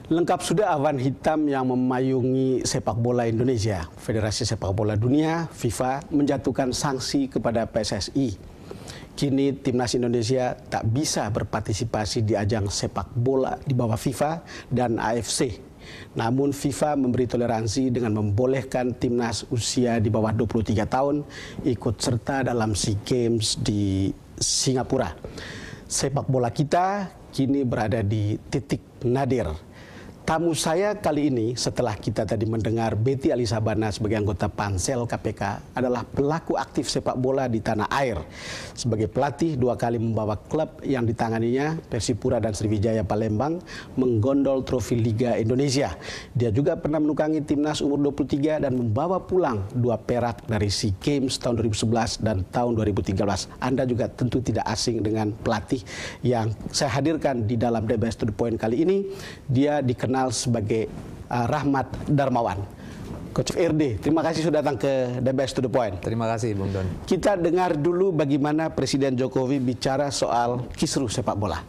Lengkap sudah awan hitam yang memayungi sepak bola Indonesia. Federasi Sepak Bola Dunia, FIFA, menjatuhkan sanksi kepada PSSI. Kini timnas Indonesia tak bisa berpartisipasi di ajang sepak bola di bawah FIFA dan AFC. Namun FIFA memberi toleransi dengan membolehkan timnas usia di bawah 23 tahun ikut serta dalam SEA Games di Singapura. Sepak bola kita kini berada di titik nadir. Tamu saya kali ini setelah kita tadi mendengar Betty Alisabana sebagai anggota Pansel KPK adalah pelaku aktif sepak bola di tanah air. Sebagai pelatih 2 kali membawa klub yang ditanganinya Persipura dan Sriwijaya Palembang menggondol trofi Liga Indonesia. Dia juga pernah menukangi timnas umur 23 dan membawa pulang 2 perak dari SEA Games tahun 2011 dan tahun 2013. Anda juga tentu tidak asing dengan pelatih yang saya hadirkan di dalam DBS to the Point kali ini. Dia dikenal sebagai Rahmat Darmawan. Coach RD, terima kasih sudah datang ke DBS to the Point. Terima kasih, Bung Don. Kita dengar dulu bagaimana Presiden Jokowi bicara soal kisruh sepak bola.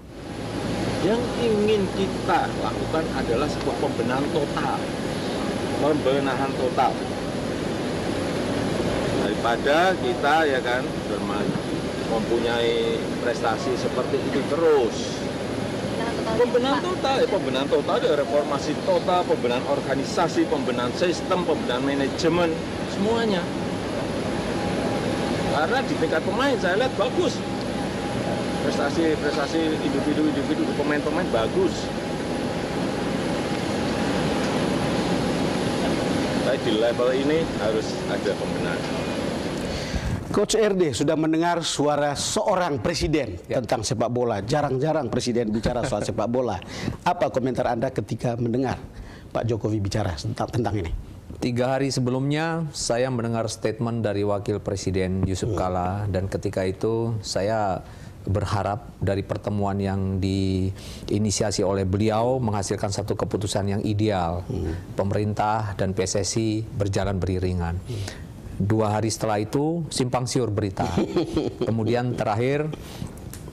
Yang ingin kita lakukan adalah sebuah pembenahan total. Pembenahan total. Daripada kita ya kan mempunyai prestasi seperti itu terus. Pembenahan total, ada reformasi total, pembenahan organisasi, pembenahan sistem, pembenahan manajemen, semuanya. Karena di tingkat pemain saya lihat bagus. Prestasi individu pemain-pemain bagus. Tapi di level ini harus ada pembenahan. Coach RD sudah mendengar suara seorang presiden tentang sepak bola. Jarang-jarang presiden bicara soal sepak bola. Apa komentar Anda ketika mendengar Pak Jokowi bicara tentang ini? 3 hari sebelumnya saya mendengar statement dari Wakil Presiden Yusuf Kala, dan ketika itu saya berharap dari pertemuan yang diinisiasi oleh beliau menghasilkan satu keputusan yang ideal. Pemerintah dan PSSI berjalan beriringan. 2 hari setelah itu simpang siur berita. Kemudian terakhir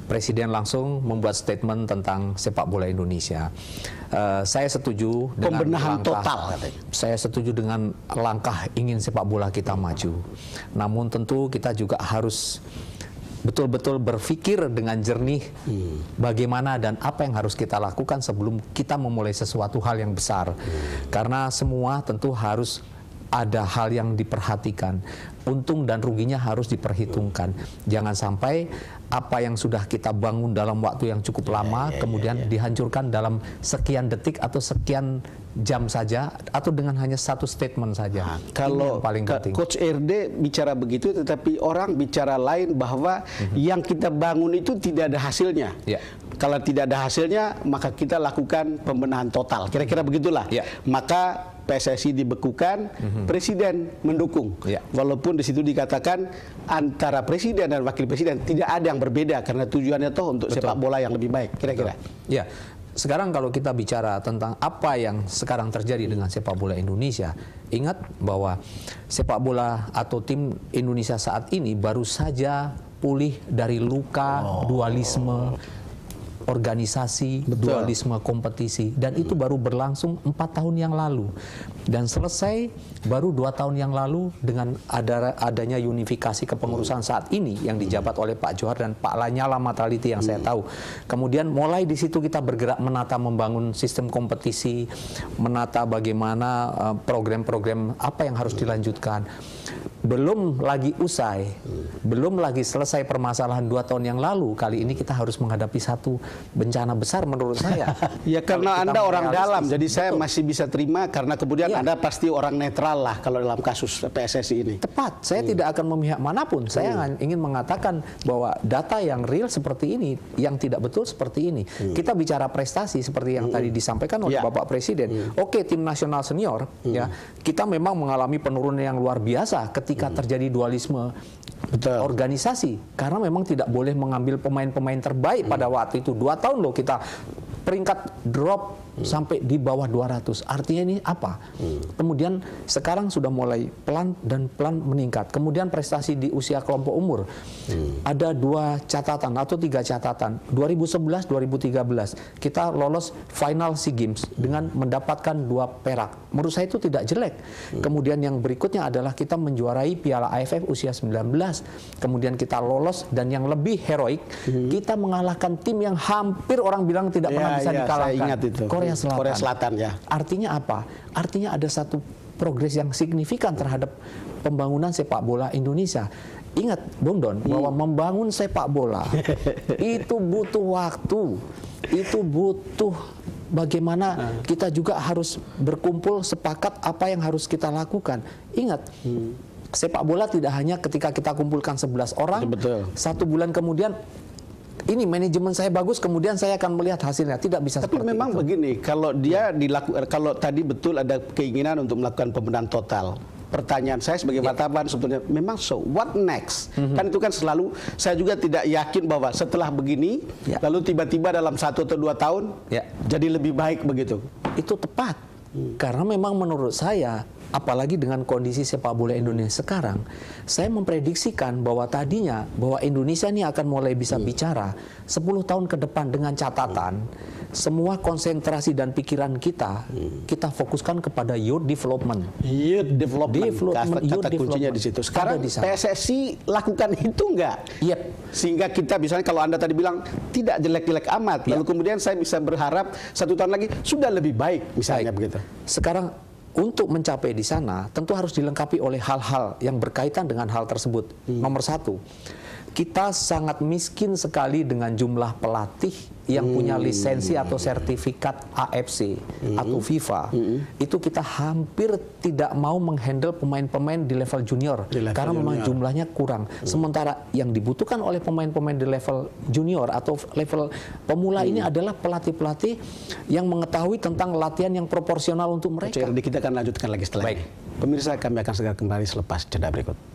Presiden langsung membuat statement tentang sepak bola Indonesia. Saya setuju dengan pembenahan total. Saya setuju dengan langkah ingin sepak bola kita maju. Namun tentu kita juga harus betul-betul berpikir dengan jernih bagaimana dan apa yang harus kita lakukan sebelum kita memulai sesuatu hal yang besar. Karena semua tentu harus ada hal yang diperhatikan, untung dan ruginya harus diperhitungkan. Jangan sampai apa yang sudah kita bangun dalam waktu yang cukup lama kemudian dihancurkan dalam sekian detik atau sekian jam saja, atau dengan hanya satu statement saja. Kalau paling penting. Coach RD bicara begitu, tetapi orang bicara lain bahwa yang kita bangun itu tidak ada hasilnya. Kalau tidak ada hasilnya, maka kita lakukan pembenahan total. Kira-kira begitulah. Maka PSSI dibekukan, Presiden mendukung. Walaupun di situ dikatakan antara Presiden dan Wakil Presiden tidak ada yang berbeda karena tujuannya toh untuk sepak bola yang lebih baik. Kira-kira. Ya, sekarang kalau kita bicara tentang apa yang sekarang terjadi dengan sepak bola Indonesia, ingat bahwa sepak bola atau tim Indonesia saat ini baru saja pulih dari luka dualisme organisasi, dualisme kompetisi, dan itu baru berlangsung 4 tahun yang lalu dan selesai baru 2 tahun yang lalu dengan adanya unifikasi kepengurusan saat ini yang dijabat oleh Pak Johar dan Pak Lanyala Mataliti yang saya tahu. Kemudian mulai di situ kita bergerak menata membangun sistem kompetisi, menata bagaimana program-program apa yang harus dilanjutkan. Belum lagi usai, belum lagi selesai permasalahan 2 tahun yang lalu. Kali ini kita harus menghadapi satu bencana besar menurut saya. Ya karena Anda orang dalam, jadi saya masih bisa terima karena kemudian Anda pasti orang netral lah kalau dalam kasus PSSI ini. Tepat, saya tidak akan memihak manapun. Saya ingin mengatakan bahwa data yang real seperti ini, yang tidak betul seperti ini. Kita bicara prestasi seperti yang tadi disampaikan oleh Bapak Presiden. Oke, tim nasional senior, ya kita memang mengalami penurunan yang luar biasa ketika terjadi dualisme organisasi, karena memang tidak boleh mengambil pemain-pemain terbaik pada waktu itu. 2 tahun loh kita peringkat drop sampai di bawah 200. Artinya ini apa? Kemudian sekarang sudah mulai pelan dan pelan meningkat. Kemudian prestasi di usia kelompok umur. Ada 2 catatan atau 3 catatan. 2011, 2013 kita lolos final SEA Games dengan mendapatkan 2 perak. Menurut saya itu tidak jelek. Kemudian yang berikutnya adalah kita menjuarai Piala AFF usia 19. Kemudian kita lolos, dan yang lebih heroik, kita mengalahkan tim yang hampir orang bilang tidak pernah bisa dikalahkan. Saya ingat itu. Korea Selatan ya. Artinya apa? Artinya ada satu progres yang signifikan terhadap pembangunan sepak bola Indonesia. Ingat, Bung Don, bahwa membangun sepak bola itu butuh waktu, itu butuh bagaimana kita juga harus berkumpul sepakat apa yang harus kita lakukan. Ingat, sepak bola tidak hanya ketika kita kumpulkan 11 orang, betul. 1 bulan kemudian ini manajemen saya bagus, kemudian saya akan melihat hasilnya. Tidak bisa Tapi seperti memang itu. begini, kalau dia dilakukan, kalau tadi betul ada keinginan untuk melakukan pembenahan total. Pertanyaan saya sebagai wartawan sebetulnya, memang so what next? Kan itu kan selalu, saya juga tidak yakin bahwa setelah begini, lalu tiba-tiba dalam 1 atau 2 tahun, jadi lebih baik begitu. Itu tepat. Karena memang menurut saya, apalagi dengan kondisi sepak bola Indonesia sekarang, saya memprediksikan bahwa tadinya bahwa Indonesia ini akan mulai bisa bicara 10 tahun ke depan dengan catatan semua konsentrasi dan pikiran kita kita fokuskan kepada youth development. Youth development, kata kuncinya di situ. Sekarang Ada di sana. PSSI lakukan itu enggak? Yep. Sehingga kita misalnya kalau Anda tadi bilang tidak jelek-jelek amat, lalu kemudian saya bisa berharap 1 tahun lagi sudah lebih baik misalnya begitu. Sekarang untuk mencapai di sana tentu harus dilengkapi oleh hal-hal yang berkaitan dengan hal tersebut. Nomor 1, kita sangat miskin sekali dengan jumlah pelatih yang punya lisensi atau sertifikat AFC atau FIFA. Itu kita hampir tidak mau menghandle pemain-pemain di level junior karena memang jumlahnya kurang. Sementara yang dibutuhkan oleh pemain-pemain di level junior atau level pemula ini adalah pelatih-pelatih yang mengetahui tentang latihan yang proporsional untuk mereka. Kita akan lanjutkan lagi setelah ini. Pemirsa, kami akan segera kembali selepas jeda berikut.